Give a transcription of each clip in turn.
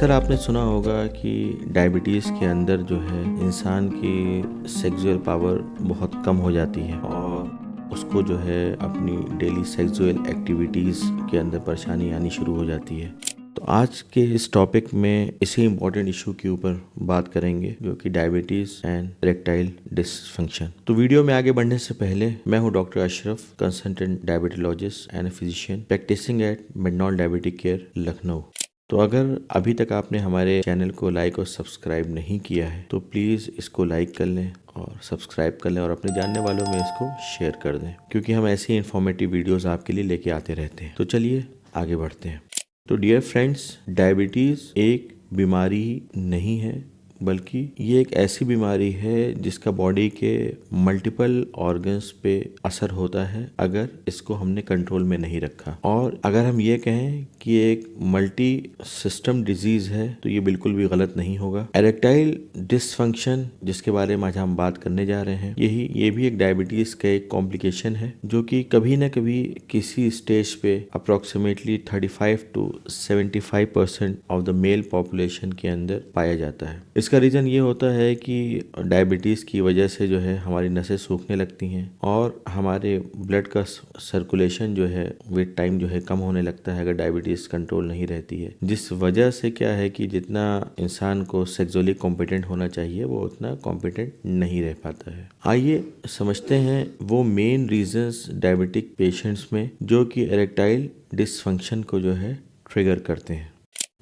अक्सर आपने सुना होगा कि डायबिटीज़ के अंदर जो है इंसान की सेक्सुअल पावर बहुत कम हो जाती है और उसको जो है अपनी डेली सेक्सुअल एक्टिविटीज़ के अंदर परेशानी आनी शुरू हो जाती है। तो आज के इस टॉपिक में इसी इम्पोर्टेंट इशू के ऊपर बात करेंगे जो कि डायबिटीज़ एंड इरेक्टाइल डिसफंक्शन। तो वीडियो में आगे बढ़ने से पहले मैं हूं doctor Ashraf, consultant diabetologist and physician practicing at Mednol diabetic care Lucknow. तो अगर अभी तक आपने हमारे चैनल को लाइक और सब्सक्राइब नहीं किया है तो प्लीज़ इसको लाइक कर लें और सब्सक्राइब कर लें और अपने जानने वालों में इसको शेयर कर दें, क्योंकि हम ऐसी इन्फॉर्मेटिव वीडियोस आपके लिए लेके आते रहते हैं। तो चलिए आगे बढ़ते हैं। तो डियर फ्रेंड्स, डायबिटीज़ एक बीमारी नहीं है, बल्कि ये एक ऐसी बीमारी है जिसका बॉडी के मल्टीपल ऑर्गन्स पे असर होता है अगर इसको हमने कंट्रोल में नहीं रखा। और अगर हम ये कहें कि एक मल्टी सिस्टम डिजीज है तो ये बिल्कुल भी गलत नहीं होगा। इरेक्टाइल डिसफंक्शन, जिसके बारे में आज हम बात करने जा रहे हैं, ये भी एक डायबिटीज का एक कॉम्प्लिकेशन है जो कि कभी ना कभी किसी स्टेज पे approximately 35 to 75% of the mail population के अंदर पाया जाता है। इसका रीज़न ये होता है कि डायबिटीज़ की वजह से जो है हमारी नसें सूखने लगती हैं और हमारे ब्लड का सर्कुलेशन जो है विद टाइम जो है कम होने लगता है अगर डायबिटीज़ कंट्रोल नहीं रहती है, जिस वजह से क्या है कि जितना इंसान को सेक्सुअली कॉम्पिटेंट होना चाहिए वो उतना कॉम्पिटेंट नहीं रह पाता है। आइए समझते हैं वो मेन रीजंस डायबिटिक पेशेंट्स में जो कि इरेक्टाइल डिसफंक्शन को जो है ट्रिगर करते हैं।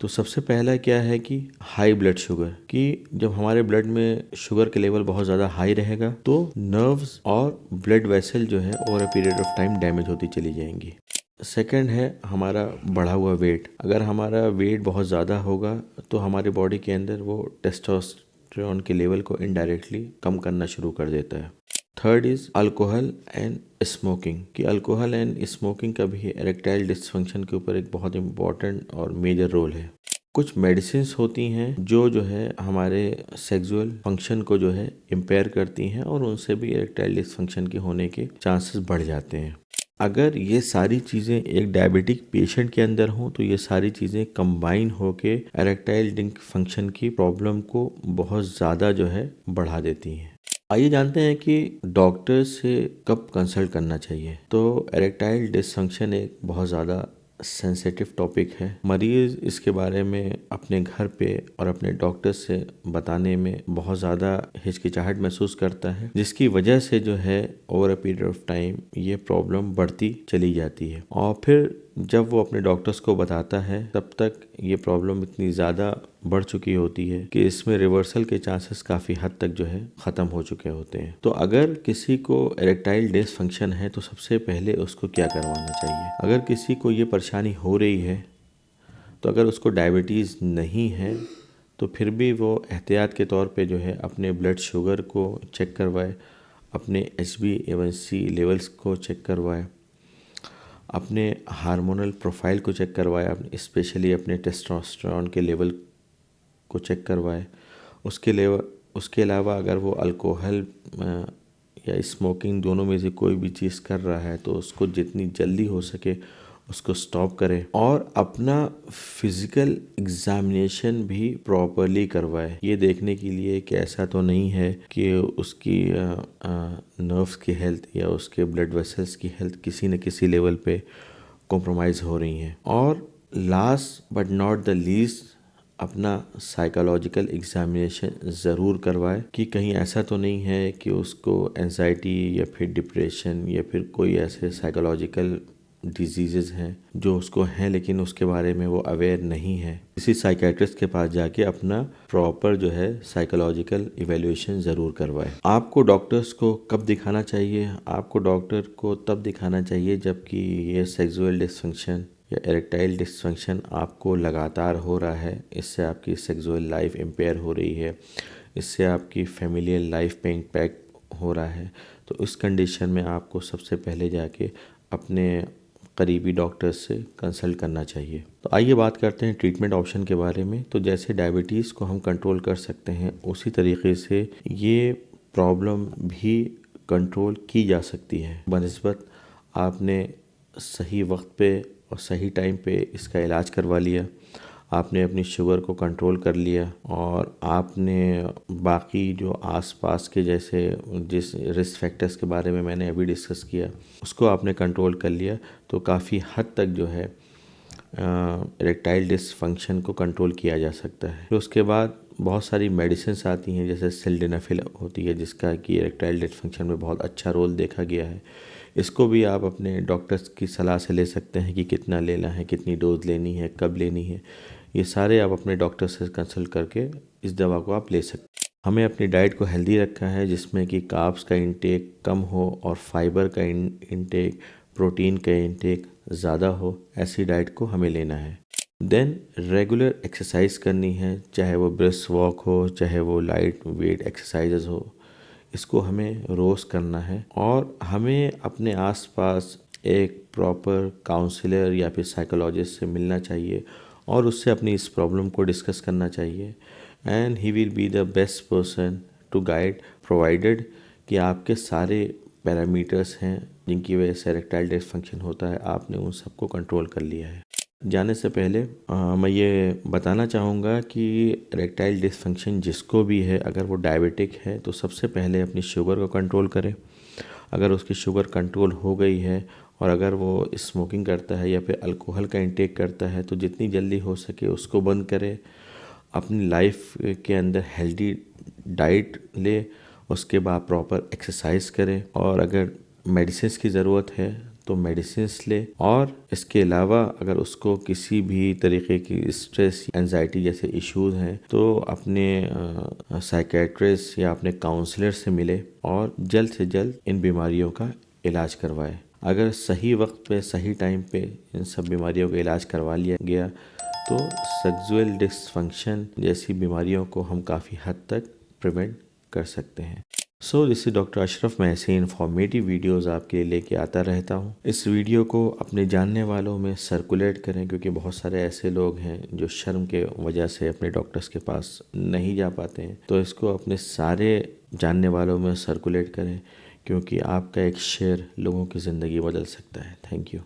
तो सबसे पहला क्या है कि हाई ब्लड शुगर, कि जब हमारे ब्लड में शुगर के लेवल बहुत ज़्यादा हाई रहेगा तो नर्व्स और ब्लड वेसल जो है over a period of time damage होती चली जाएंगी। सेकंड है हमारा बढ़ा हुआ वेट। अगर हमारा वेट बहुत ज़्यादा होगा तो हमारे बॉडी के अंदर वो टेस्टोस्टेरोन के लेवल को इनडायरेक्टली कम करना शुरू कर देता है। Third is alcohol and smoking, कि अल्कोहल एंड स्मोकिंग का भी इरेक्टाइल डिसफंक्शन के ऊपर एक बहुत इम्पॉर्टेंट और मेजर रोल है। कुछ मेडिसिन्स होती हैं जो है हमारे सेक्सुअल फंक्शन को जो है इम्पेयर करती हैं और उनसे भी इरेक्टाइल डिसफंक्शन के होने के चांसेस बढ़ जाते हैं। अगर ये सारी चीज़ें एक डायबिटिक पेशेंट के अंदर हों तो ये सारी चीज़ें कंबाइन होके इरेक्टाइल डिसफंक्शन की प्रॉब्लम को बहुत ज़्यादा जो है बढ़ा देती हैं। आइए जानते हैं कि डॉक्टर से कब कंसल्ट करना चाहिए। तो इरेक्टाइल डिसफंक्शन एक बहुत ज़्यादा सेंसिटिव टॉपिक है। मरीज़ इसके बारे में अपने घर पे और अपने डॉक्टर से बताने में बहुत ज़्यादा हिचकिचाहट महसूस करता है, जिसकी वजह से जो है over a period of time ये प्रॉब्लम बढ़ती चली जाती है और फिर जब वो अपने डॉक्टर्स को बताता है तब तक ये प्रॉब्लम इतनी ज़्यादा बढ़ चुकी होती है कि इसमें रिवर्सल के चांसेस काफ़ी हद तक जो है ख़त्म हो चुके होते हैं। तो अगर किसी को इरेक्टाइल डिसफंक्शन है तो सबसे पहले उसको क्या करवाना चाहिए। अगर किसी को ये परेशानी हो रही है तो अगर उसको डायबिटीज़ नहीं है तो फिर भी वो एहतियात के तौर पे जो है अपने ब्लड शुगर को चेक करवाए, अपने HbA1c लेवल्स को चेक करवाए, अपने हार्मोनल प्रोफाइल को चेक करवाए, स्पेशली अपने टेस्टोस्टेरोन के लेवल को चेक करवाए। उसके अलावा अगर वो अल्कोहल या स्मोकिंग दोनों में से कोई भी चीज़ कर रहा है तो उसको जितनी जल्दी हो सके उसको स्टॉप करें और अपना फिज़िकल एग्जामिनेशन भी प्रॉपरली करवाए, ये देखने के लिए कि ऐसा तो नहीं है कि उसकी नर्व्स की हेल्थ या उसके ब्लड वेसल्स की हेल्थ किसी न किसी लेवल पे कॉम्प्रोमाइज़ हो रही हैं। और last but not the least अपना साइकोलॉजिकल एग्जामिनेशन ज़रूर करवाए कि कहीं ऐसा तो नहीं है कि उसको एंजाइटी या फिर डिप्रेशन या फिर कोई ऐसे साइकोलॉजिकल डिजीज़ हैं जो उसको हैं लेकिन उसके बारे में वो अवेयर नहीं है। किसी साइकेट्रिस्ट के पास जाके अपना प्रॉपर जो है साइकोलॉजिकल इवैल्यूएशन ज़रूर करवाए। आपको डॉक्टर्स को कब दिखाना चाहिए। आपको डॉक्टर को तब दिखाना चाहिए जबकि ये सेक्सुअल डिसफंक्शन या इरेक्टाइल डिसफंक्शन आपको लगातार हो रहा है, इससे आपकी सेक्सुअल लाइफ इम्पेयर हो रही है, इससे आपकी फैमिलियल लाइफ पे इम्पैक्ट हो रहा है। तो उस कंडीशन में आपको सबसे पहले जाके अपने करीबी डॉक्टर से कंसल्ट करना चाहिए। तो आइए बात करते हैं ट्रीटमेंट ऑप्शन के बारे में। तो जैसे डायबिटीज़ को हम कंट्रोल कर सकते हैं उसी तरीके से ये प्रॉब्लम भी कंट्रोल की जा सकती है बनिस्बत आपने सही वक्त पे और सही टाइम पे इसका इलाज करवा लिया, आपने अपनी शुगर को कंट्रोल कर लिया और आपने बाकी जो आसपास के जैसे जिस रिस्क फैक्टर्स के बारे में मैंने अभी डिस्कस किया उसको आपने कंट्रोल कर लिया, तो काफ़ी हद तक जो है इरेक्टाइल डिसफंक्शन को कंट्रोल किया जा सकता है। फिर उसके बाद बहुत सारी मेडिसिन्स आती हैं, जैसे सिल्डेनाफिल होती है जिसका कि इरेक्टाइल डिसफंक्शन में बहुत अच्छा रोल देखा गया है। इसको भी आप अपने डॉक्टर्स की सलाह से ले सकते हैं कि कितना लेना है, कितनी डोज लेनी है, कब लेनी है। ये सारे आप अपने डॉक्टर से कंसल्ट करके इस दवा को आप ले सकते हैं। हमें अपनी डाइट को हेल्दी रखा है जिसमें कि कार्ब्स का इंटेक कम हो और फाइबर का इंटेक, प्रोटीन का इंटेक ज़्यादा हो, ऐसी डाइट को हमें लेना है। देन रेगुलर एक्सरसाइज करनी है, चाहे वो ब्रिस्क वॉक हो, चाहे वो लाइट वेट एक्सरसाइजेज हो, इसको हमें रोज़ करना है। और हमें अपने आसपास एक प्रॉपर काउंसलर या फिर साइकोलॉजिस्ट से मिलना चाहिए और उससे अपनी इस प्रॉब्लम को डिस्कस करना चाहिए, and he will be the best person to guide, provided कि आपके सारे पैरामीटर्स हैं जिनकी वजह से इरेक्टाइल डिसफंक्शन होता है, आपने उन सबको कंट्रोल कर लिया है। जाने से पहले मैं ये बताना चाहूँगा कि इरेक्टाइल डिसफंक्शन जिसको भी है, अगर वो डायबिटिक है तो सबसे पहले अपनी शुगर को कंट्रोल करे। अगर उसकी शुगर कंट्रोल हो गई है और अगर वो स्मोकिंग करता है या फिर अल्कोहल का इंटेक करता है तो जितनी जल्दी हो सके उसको बंद करे। अपनी लाइफ के अंदर हेल्दी डाइट ले, उसके बाद प्रॉपर एक्सरसाइज करे, और अगर मेडिसिन की ज़रूरत है तो मेडिसिन्स ले। और इसके अलावा अगर उसको किसी भी तरीके की स्ट्रेस, एंजाइटी जैसे इश्यूज हैं तो अपने साइकेट्रिस्ट या अपने काउंसलर से मिले और जल्द से जल्द इन बीमारियों का इलाज करवाए। अगर सही वक्त पे, सही टाइम पे इन सब बीमारियों का इलाज करवा लिया गया तो सेक्सुअल डिसफंक्शन जैसी बीमारियों को हम काफ़ी हद तक प्रिवेंट कर सकते हैं। So this is doctor Ashraf. मैं ऐसे इन्फॉर्मेटिव वीडियोस आपके लिए लेके आता रहता हूँ। इस वीडियो को अपने जानने वालों में सर्कुलेट करें, क्योंकि बहुत सारे ऐसे लोग हैं जो शर्म के वजह से अपने डॉक्टर्स के पास नहीं जा पाते हैं। तो इसको अपने सारे जानने वालों में सर्कुलेट करें, क्योंकि आपका एक शेयर लोगों की ज़िंदगी बदल सकता है। Thank you.